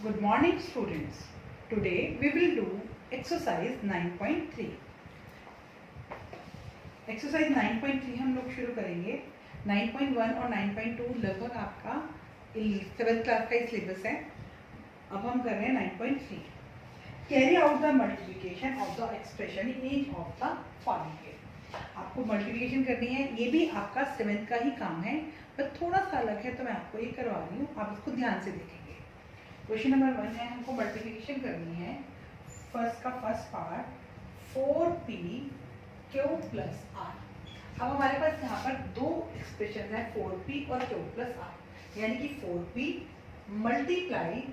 Good morning students. Today we will do exercise 9.3. Exercise 9.3 हम लोग शुरू करेंगे. 9.1 और 9.2 लगभग आपका 7th क्लास का ही सिलेबस है. अब हम कर रहे हैं 9.3. Carry out the multiplication of the expression in each of the following case. आपको मल्टीप्लिकेशन करनी है. ये भी आपका 7th का ही काम है, पर थोड़ा सा अलग है, तो मैं आपको ये करवा रही हूँ. आप इसको ध्यान से देखेंगे. क्वेश्चन नंबर 1 है, हमको मल्टीप्लिकेशन करनी है. First part 4p q plus r. अब हमारे पास यहाँ पर दो एक्सप्रेशन है, 4p और q प्लस r, यानी कि 4p multiply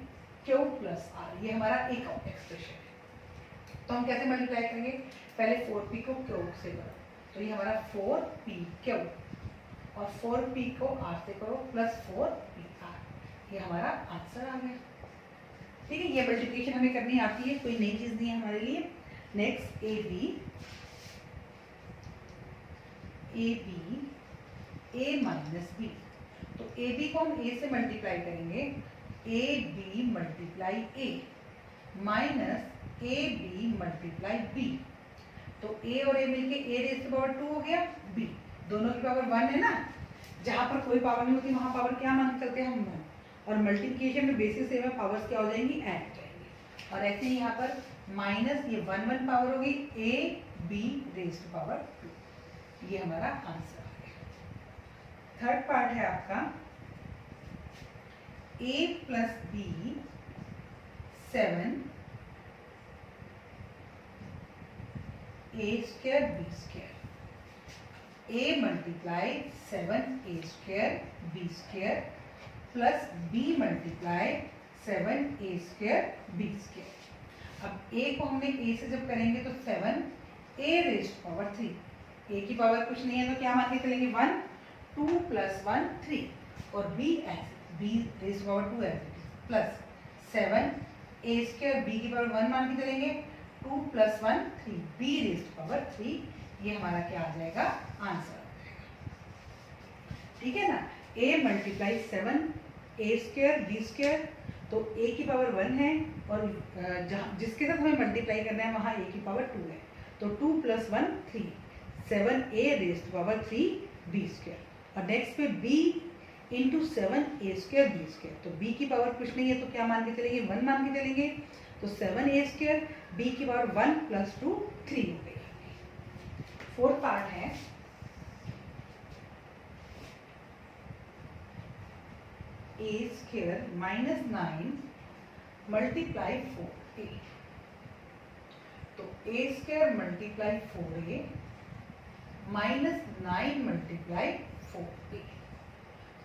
q plus r. ये हमारा एक एक्सप्रेशन है. तो हम कैसे मल्टीप्लाई करेंगे? पहले 4p को q से करो, तो ये हमारा 4pq, और 4p को r से करो प्लस 4pr. ये हमारा आंसर आ गया. ठीक है, ये मल्टीप्लिकेशन हमें करनी आती है, कोई नई चीज नहीं है हमारे लिए. Next a minus b. तो ab को हम a से मल्टीप्लाई करेंगे, ab multiply a minus ab multiply b. तो a और a मिलके a रेज़ टू पावर 2 हो गया, b दोनों की पावर 1 है ना. जहां पर कोई पावर नहीं होती वहां पावर क्या मान सकते हैं हम 1. और मल्टीप्लिकेशन में बेसिस सेम है, पावर्स क्या हो जाएंगी? ऐड हो जाएंगी. और ऐसे ही यहाँ पर माइनस ये 1 पावर होगी, a b raise to power 2. ये हमारा आंसर आ गया. थर्ड पार्ट है आपका a plus b 7 a square b square. a multiply 7a square b square plus b multiply 7a square b square. अब a को हमने a से जब करेंगे तो 7a raise to power 3. a की पावर कुछ नहीं है, तो क्या मान के चलेंगे? 1. 2 प्लस 1 3. और b b raise to power 2 plus 7a square b की पावर 1 मान के चलेंगे. 2 plus 1 3 b raise to power 3. ये हमारा क्या आ जाएगा? आंसर आ जाएगा. ठीक है ना. a multiply 7a square b square. तो a की पावर 1 है, और जहाँ जिसके साथ हमें मल्टीप्लाई करना है वहाँ a की पावर 2 है. तो 2 plus 1 3. 7a raise to power 3 b square. और नेक्स्ट पे b into 7a square b square. तो b की पावर कुछ नहीं है, तो क्या मान के चलेंगे? 1 मान के चलेंगे. तो 7a स्क्वायर b की पावर 1 प्लस 2 3 हो गई. फोर्थ पार्ट है a square minus 9 multiply 4a. तो a square multiply 4a minus 9 multiply 4a.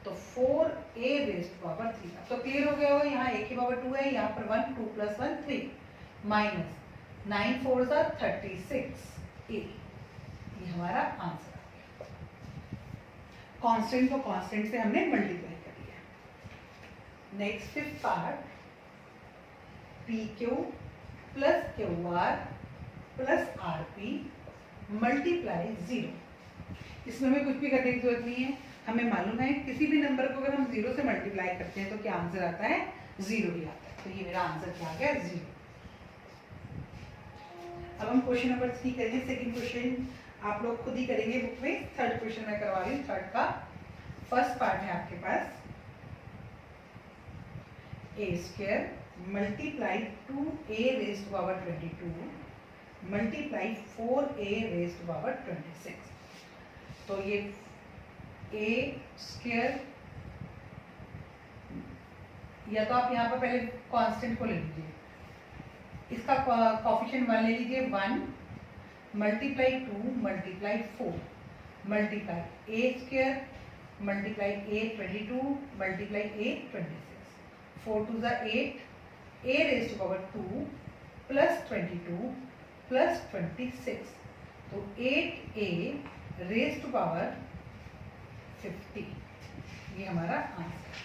तो 4a रेज़ टू पावर 3. अब तो क्लियर हो गया होगा. यहाँ a की पावर 2 है, यहाँ पर 1 2 प्लस 1 3 माइनस 9 4 36a. ये हमारा आंसर आ गया. कांस्टेंट को कांस्टेंट से हमने मल्टीप्लाई कर दिया. Next fifth part pq plus qr plus rp multiply 0. इसमें हमें कुछ भी करने की जरूरत नहीं है. हमें मालूम है किसी भी नंबर को अगर हम 0 से मल्टीप्लाई करते हैं तो क्या आंसर आता है? 0 ही आता है. तो ये मेरा आंसर क्या आ गया? 0. अब हम क्वेश्चन नंबर 3 करेंगे. सेकंड क्वेश्चन आप लोग खुद ही करेंगे बुक में. थर्ड क्वेश्चन मैं करवा रही हूँ. थर्ड का फर्स्ट पार्ट है आपके पास a square multiply 2a raise to power 22 multiply 4a raise to power 26. तो ये a स्क्वायर, या तो आप यहाँ पर पहले कांस्टेंट को ले लीजिए. इसका कोएफिशिएंट 1 ले लीजिए. 1 multiply 2 multiply 4 multiply a square multiply a 22 multiply a 26. 4 2 8 a raise to power 2 plus 22 plus 26. तो 8a रेज़ टू पावर 50. ये हमारा आंसर.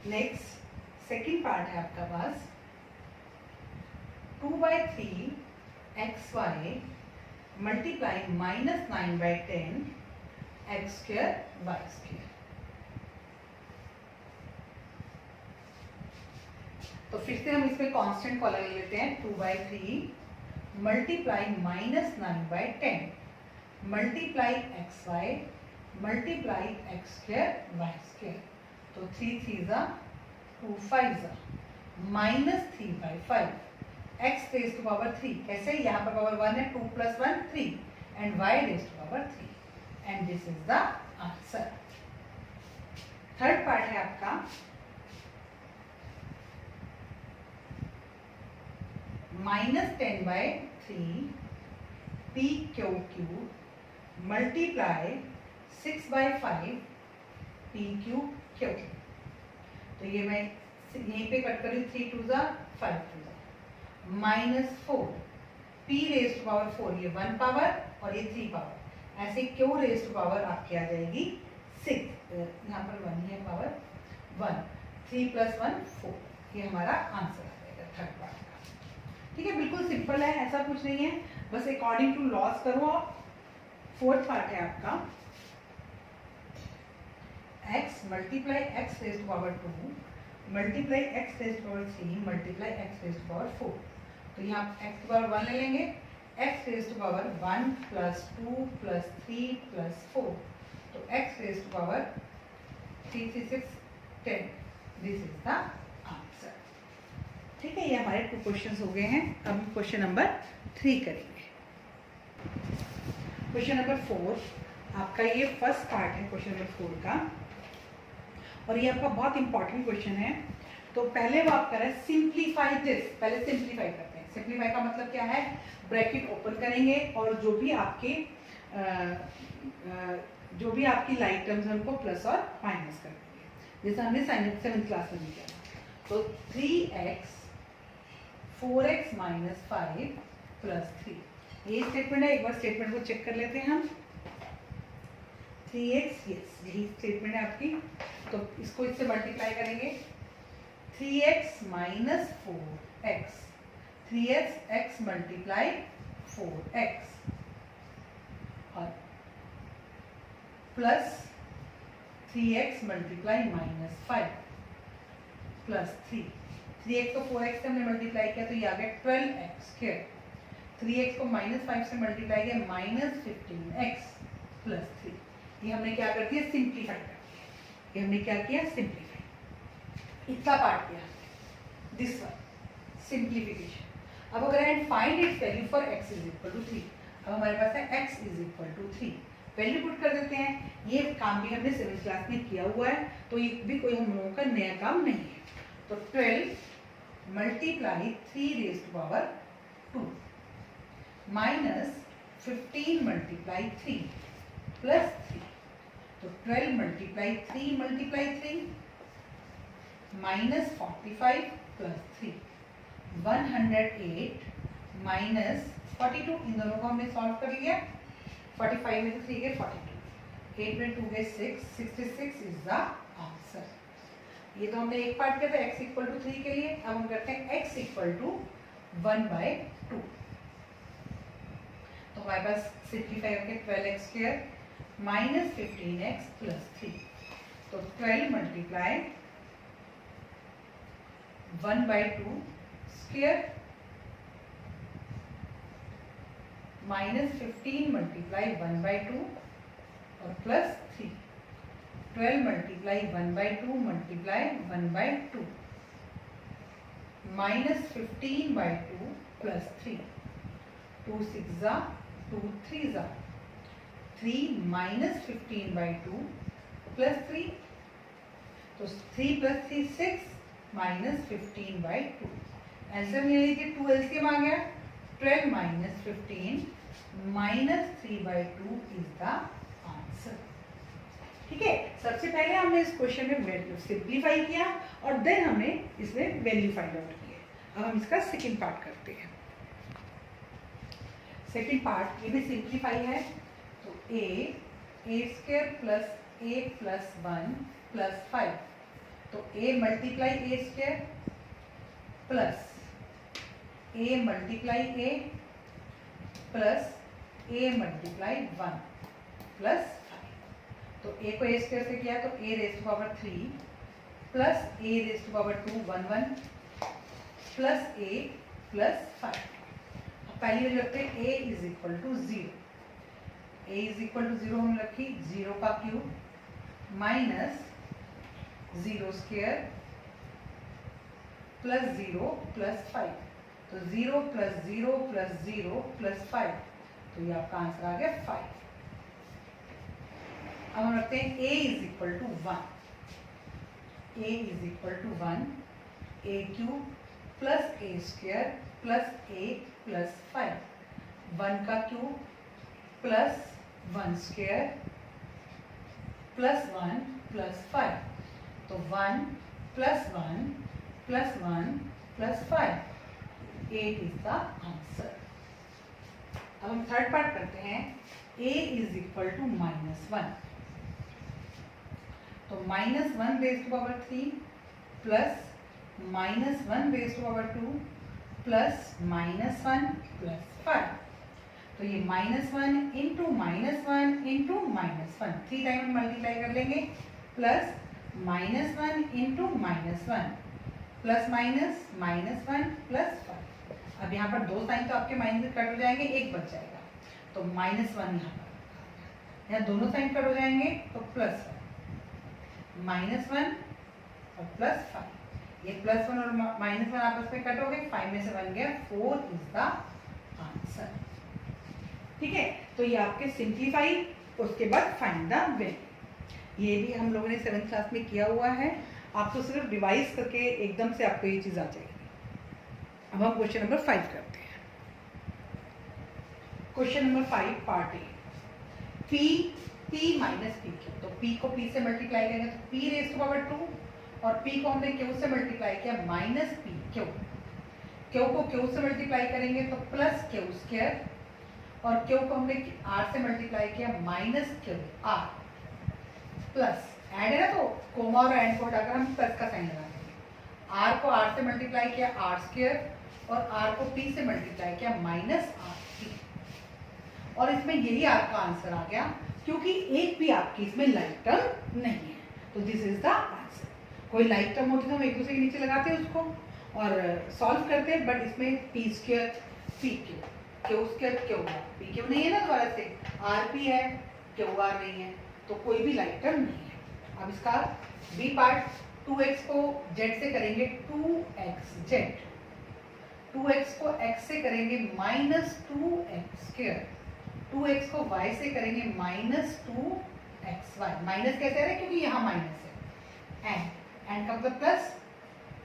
नेक्स्ट सेकंड पार्ट है आपका पास 2/3 xy multiply minus 9/10 x square y square. तो फिर से हम इसमें कांस्टेंट कॉलम ले लेते हैं 2/3 multiply -9/10 multiply xy multiply x² y²। तो 3 3 2 5 -3/5 x रेज़ टू पावर 3। कैसे? यहाँ पर पावर 1 है, 2 + 1 3 and y raise to power 3 and this is the answer. Third part है आपका -10/3 pq³ मल्टीप्लाई 6/5 pq³। तो ये मैं यहीं पे कट करी, 3 2 5 2 -4 p रेज़ टू पावर 4, ये 1 पावर और ये 3 पावर, ऐसे q रेज़ टू पावर आपकी आ जाएगी 6। यहाँ पर 1 है पावर 1, 3 + 1 4, ये हमारा आंसर आ जाएगा थर्ड पार्ट का। ठीक है, बिल्कुल सिंपल है, ऐसा कुछ नहीं है, बस अकॉर्डिंग टू लॉस करो आप। फोर्थ पार्ट है आपका x multiply x raise to power 2 multiply x raise to power 3 multiply x raise to power 4। तो यहाँ x टू पावर 1 ले लेंगे, x रेज़ टू पावर 1 + 2 + 3 + 4, तो x raise to power 3 3 6 10, this is the answer. ठीक है, ये हमारे 2 questions हो गए हैं। अब हम क्वेश्चन नंबर 3 करेंगे। क्वेश्चन नंबर 4 आपका, ये फर्स्ट पार्ट है क्वेश्चन नंबर 4 का, और ये आपका बहुत इंपॉर्टेंट क्वेश्चन है। तो पहले वो आप करें सिंप्लीफाई दिस, पहले सिंप्लीफाई करते हैं। सिंप्लीफाई का मतलब क्या है? ब्रैकेट ओपन करेंगे और जो भी आपकी लाइक टर्म्स हैं उनको प्लस और माइनस कर देंगे, जैसे हमने 7th क्लास में भी किया। तो 3x 4x - 5 + 3, ये स्टेटमेंट है। एक बार स्टेटमेंट को चेक कर लेते हैं हम। 3x, यस, यही स्टेटमेंट है आपकी। तो इसको इससे मल्टीप्लाई करेंगे, 3x - 4x, 3x multiply 4x और plus 3x multiply -5 plus 3, 3x को 4x से हमने मल्टीप्लाई किया तो ये आ गया 12x²। 3x को -5 से मल्टीप्लाई किया -15x + 3। ये हमने क्या कर दिया? सिंप्लीफाई कर दिया। ये हमने क्या किया? सिंप्लीफाई। इतना पार्ट किया, दिस वन सिंप्लीफिकेशन। अब अगर and find its value for x = 3, अब हमारे पास है x = 3, वैल्यू पुट कर देते हैं। ये काम भी हमने 7th क्लास में किया हुआ है, तो ये भी कोई हम लोगों का नया काम नहीं है। तो 12 multiply 3 raise to power 2 -15 multiply 3 plus 3, तो 12 मल्टीप्लाई 3 मल्टीप्लाई 3 -45 प्लस 3, 108 -42। इन दोनों को हमने सॉल्व कर लिया। 45 में 3 गए 42, 8 में 2 गए 6, 66 इज द आंसर। ये तो हमने एक पार्ट किया था x = 3 के लिए। अब हम करते हैं x = 1/2। तो हमारे पास सिंप्लीफाई करके 12x² -15x + 3, तो 12 मल्टीप्लाई 1/2 स्क्वायर -15 मल्टीप्लाई 1/2 और plus 3, 12 multiply 1/2 multiply 1/2 -15/2 plus 3, 2 6 2 3 3 -15/2 plus 3, तो 3 + 3 6 -15/2। आंसर ले लीजिए, 2 एलसीएम आ गया, 12 - 15 -3/2 इज द आंसर। ठीक है, सबसे पहले हमने इस क्वेश्चन में वैल्यू सिंप्लीफाई किया और देन हमने इसमें वैल्यू फाइंड आउट किया। अब हम इसका सेकंड पार्ट करते हैं। सेकंड पार्ट ये भी सिंप्लीफाई है। तो a² + a + 1 + 5, तो a multiply a² plus a multiply a plus a multiply 1 plus 5। तो a को a² से किया तो a raise to power 3 plus a raise to power 2 1 1 plus a plus 5। पहली वैल्यू रखते हैं a is equal to 0। a is equal to 0 हमने रखी 0 का cube minus 0 square plus 0 plus 5। तो 0 प्लस 0 प्लस 0 प्लस 5, तो ये आपका आंसर आ गया 5। अब हम रखते हैं a is equal to 1। a is equal to 1 a cube plus a square plus a plus 5। 1 का cube plus 1 square plus 1 plus 5। तो 1 plus 1 plus 1 plus 5, 8 is the answer. अब हम थर्ड पार्ट करते हैं। a is equal to -1। तो -1 raise to power 3 plus -1 raise to power 2 plus -1 plus 5। तो ये -1 into -1 into -1 3 time multiply कर लेंगे, plus -1 into -1 plus minus -1 plus 5। अब यहाँ पर 2 साइन तो आपके माइनस कट हो जाएंगे, एक बच जाएगा, तो -1 यहाँ दोनों साइन कट हो जाएंगे, तो +1 -1 और प्लस 5। ये +1 और -1 आपस में कट हो गए, 5 में से 1 गया, 4 इज द आंसर। ठीक है, तो ये आपके सिंप्लीफाई, उसके बाद फाइंड द वैल्यू। ये भी हम लोगों ने 7th क्लास में किया हुआ है, आपको सिर्फ रिवाइज करके एकदम से आपको ये चीज आ जाएगी। अब हम क्वेश्चन नंबर 5 करते हैं। Question number 5 part A. p minus P Q. तो p को p से मल्टीप्लाई करेंगे तो p रेज टू पावर 2, और p को हमने q से मल्टीप्लाई किया माइनस पी क्यू। q को q से मल्टीप्लाई करेंगे तो प्लस q स्क्वायर, और q को हमने r से मल्टीप्लाई किया minus q r plus add है ना, तो कोमा और एंड को हटाकर हम प्लस का साइन लगा देंगे। r को r से मल्टीप्लाई किया r स्क्वायर, और r को p से मल्टीप्लाई किया माइनस r। और इसमें यही आपका आंसर आ गया, क्योंकि एक भी आपकी इसमें लाइक टर्म नहीं है, तो दिस इज द आंसर। कोई लाइक टर्म होती तो हम एक दूसरे के नीचे लगाते हैं उसको और सॉल्व करते हैं, बट इसमें p square p Q, q square q r, p Q नहीं है ना, दोबारा से r p है, q r नहीं है, तो कोई भी लाइक टर्म नहीं है। अब इसका बी पार्ट, 2x को z से करेंगे 2xz, 2x को x से करेंगे -2x स्क्वायर, 2x को y से करेंगे -2xy। माइनस कैसे आ रहा है, क्योंकि यहाँ माइनस है, एंड का मतलब प्लस।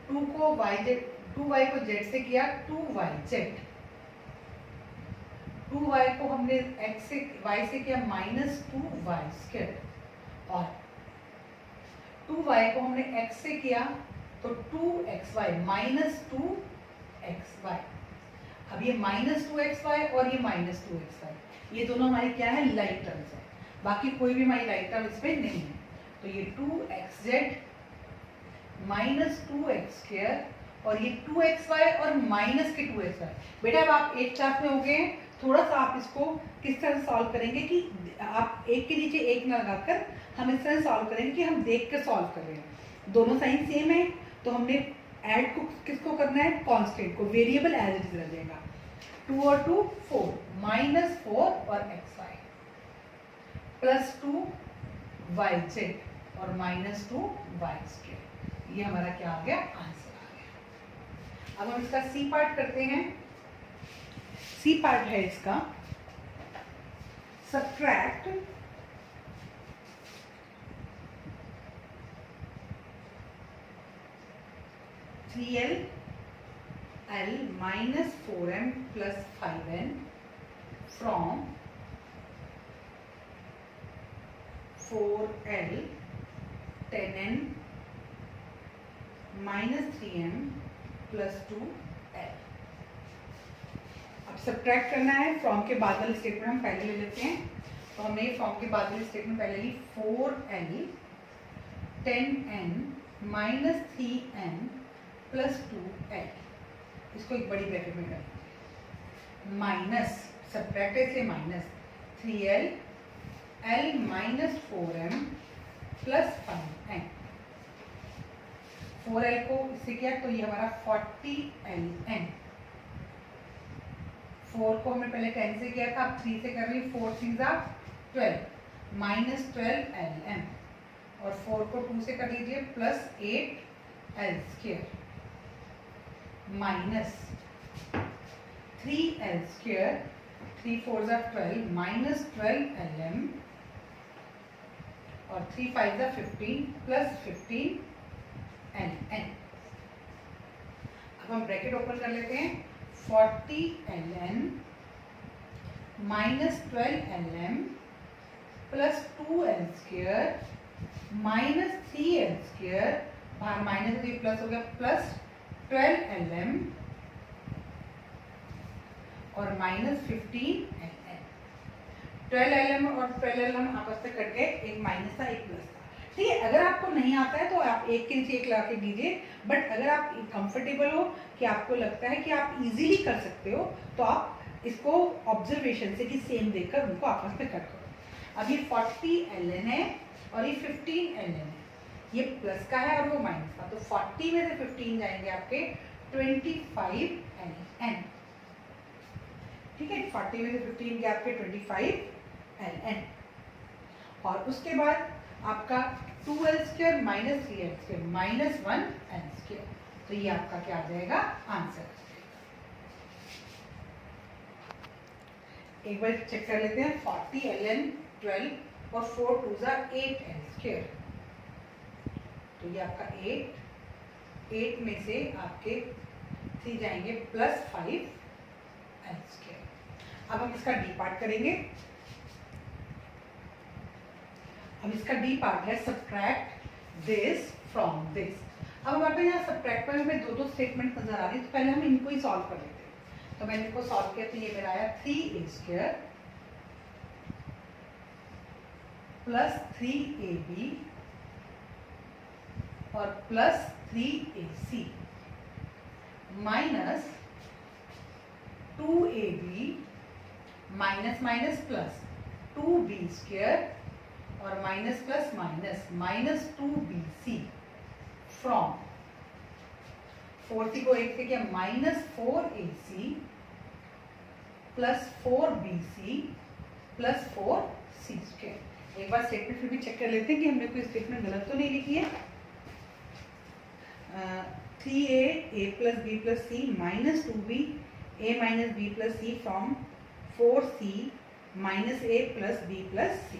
2y को z से किया 2yz, 2y को हमने x से y से किया -2y स्क्वायर, और 2y को हमने x से किया तो 2xy -2xy। अब ये -2xy और ये -2xy, ये दोनों हमारे क्या है, लाइक टर्म्स है। बाकी कोई भी हमारी लाइक टर्म इसमें नहीं है, तो ये 2xz -2x स्क्वायर, और ये 2xy और माइनस के 2xy। बेटा अब आप 8th क्लास में हो गए, थोड़ा सा आप इसको किस तरह सॉल्व करेंगे कि आप एक के नीचे एक ना लगाकर हम इस तरह सॉल्व करेंगे कि हम देख कर सॉल्व कर रहे हैं। दोनों साइन सेम है, तो हमने ऐड को किसको करना है, कांस्टेंट को, वेरिएबल एज इट इज रह जाएगा। 2 और 2 4, -4 और xy प्लस 2yz और -2y स्क्वायर। ये हमारा क्या आ गया, आंसर आ गया। अब हम इसका सी पार्ट करते हैं। सी पार्ट है इसका, subtract 3l -4m plus 5n from 4l 10n -3m plus 2l। अब सब्ट्रैक्ट करना है, फ्रॉम के बाद वाली स्टेटमेंट हम पहले ले लेते हैं। तो हमने ये फ्रॉम के बाद वाली स्टेटमेंट पहले ली, 4l 10n -3n plus 2l। इसको एक बड़ी ब्रैकेट में डालेंगे, माइनस सब्ट्रैक्ट से minus 3l l -4m plus 5n 4l को इससे किया तो ये हमारा 40ln। 4 को हमने पहले 10 से किया था, अब 3 से कर रही हूँ। 4 3 12 माइनस 12ln, और 4 को 2 से कर लीजिए plus 8l² minus 3l², 3 4 12 minus 12ln, और 3 5 15 प्लस 15ln। अब हम ब्रैकेट ओपन कर लेते हैं। 40ln minus 12ln plus 2l² minus 3l², बाहर माइनस से प्लस हो गया, प्लस 12ln और माइनस 15ln। 12ln और 12ln आपस में कट गए, एक माइनस था एक प्लस था। ठीक है, अगर आपको नहीं आता है तो आप एक के नीचे एक लगा के दीजिए, बट अगर आप कंफर्टेबल हो कि आपको लगता है कि आप इजीली कर सकते हो तो आप इसको ऑब्जर्वेशन से कि सेम देखकर उनको आपस में कट करो। अब ये 40ln है और ये 15ln है, ये प्लस का है और वो माइनस का, तो 40 में से 15 जाएंगे आपके 25ln। ठीक है, 40 में से 15 के आपके 25ln, और उसके बाद आपका 2l² minus 3l² minus 1l², तो ये आपका क्या आ जाएगा आंसर। एक बार चेक कर लेते हैं। 40ln 12 और 4 2 8l², तो ये आपका 8 में से आपके 3 जाएंगे प्लस 5l²। अब हम इसका डी पार्ट करेंगे। अब इसका डी पार्ट है सब्ट्रैक्ट दिस फ्रॉम दिस। अब हमारे पास यहाँ सब्ट्रैक्ट में हमें दो स्टेटमेंट नजर आ रही है, तो पहले हम इनको ही सॉल्व कर लेते हैं। तो मैंने इनको सॉल्व किया तो ये मेरा आया 3a² प्लस 3ab और plus 3ac minus 2ab minus minus plus 2b² और minus plus minus minus 2bc from 4c को 1 से किया minus 4ac plus 4bc plus 4c²। एक बार स्टेटमेंट फिर भी चेक कर लेते हैं कि हमने कोई स्टेटमेंट गलत तो नहीं लिखी है। 3a plus b plus c minus 2b a minus b plus c from 4c minus a plus b plus c।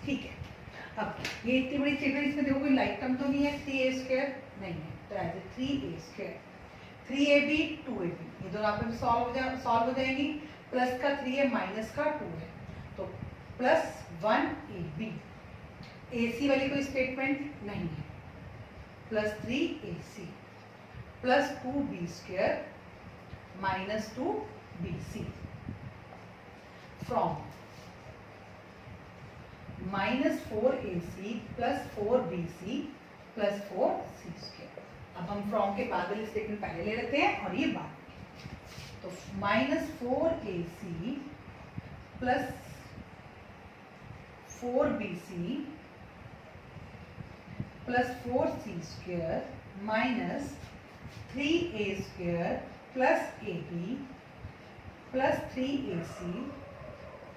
ठीक है, अब ये इतनी बड़ी स्टेटमेंट, इसमें देखो कोई लाइक टर्म तो नहीं है, 3a² नहीं है, तो as a 3a², 3ab 2ab, ये दोनों आपस में सॉल्व हो जाएंगी। प्लस का 3 है माइनस का 2 है, तो प्लस 1ab। ac वाली कोई स्टेटमेंट नहीं है, plus 3ac plus 2b² minus 2bc from minus 4ac plus 4bc plus 4c²। अब हम फ्रॉम के बाद वाली स्टेटमेंट पहले ले लेते हैं और ये बाद में, तो minus 4ac plus 4bc plus 4c² minus 3a² plus ab plus 3ac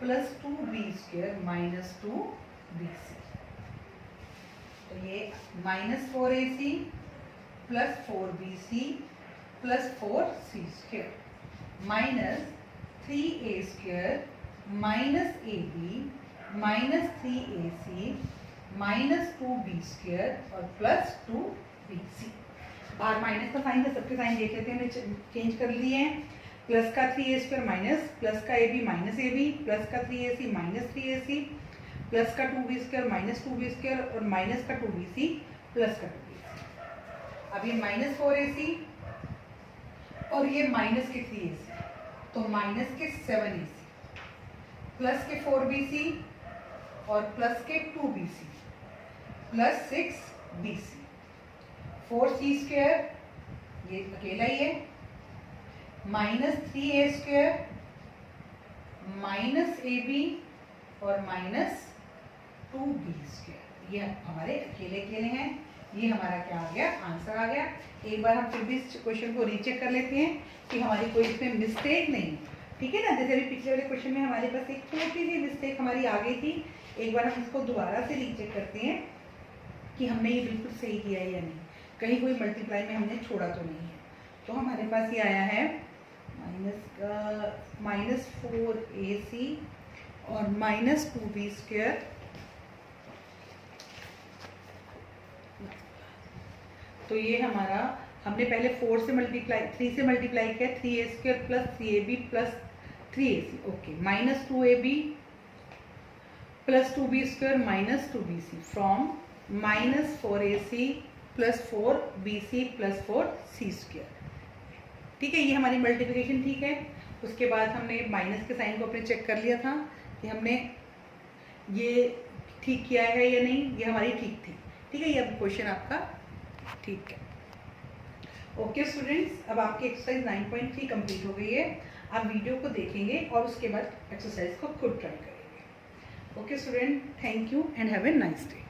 plus 2b² minus 2bc। तो ये minus 4ac plus 4bc plus 4c² minus 3a² minus ab minus 3ac minus 2b² और प्लस 2bc। बाहर minus का sign है, सबके sign देख लेते हैं, हमने चेंज कर लिए हैं। प्लस का 3a² माइनस प्लस का ab माइनस ab प्लस का 3ac माइनस 3ac प्लस का 2b² माइनस 2b² और माइनस का 2bc प्लस का 2bc। अब ये माइनस 4ac और ये माइनस के 3ac, तो माइनस के 7ac प्लस के 4bc और प्लस के 2bc प्लस 6bc। 4c² ये अकेला ही है, माइनस 3a² माइनस ab और माइनस 2b², ये हमारे अकेले अकेले हैं। ये हमारा क्या आ गया, आंसर आ गया। एक बार हम फिर भी इस क्वेश्चन को रीचेक कर लेते हैं कि हमारी कोई इसमें मिस्टेक नहीं है, ठीक है ना। जैसे अभी पिछले वाले क्वेश्चन में हमारे पास एक छोटी सी मिस्टेक हमारी आ गई थी, एक बार हम इसको दोबारा से रीचेक करते हैं कि हमने ये बिल्कुल सही किया है या नहीं, कहीं कोई मल्टीप्लाई में हमने छोड़ा तो नहीं है। तो हमारे पास ये आया है -4ac और -2b²। तो ये हमारा हमने पहले 4 से मल्टीप्लाई 3 से मल्टीप्लाई किया, 3a² plus 3ab plus 3ac। Okay, -2ab plus 2b² minus 2bc from -4ac plus 4bc plus 4c²। ठीक है, ये हमारी मल्टीप्लिकेशन ठीक है। उसके बाद हमने माइनस के साइन को अपने चेक कर लिया था कि हमने ये ठीक किया है या नहीं, ये हमारी ठीक थी। ठीक है, ये अब क्वेश्चन आपका ठीक है। ओके स्टूडेंट्स, अब आपकी एक्सरसाइज 9.3 कंप्लीट हो गई है। आप वीडियो को देखेंगे और उसके बाद एक्सरसाइज को खुद ट्राई करेंगे। Okay student, thank you and have a nice day.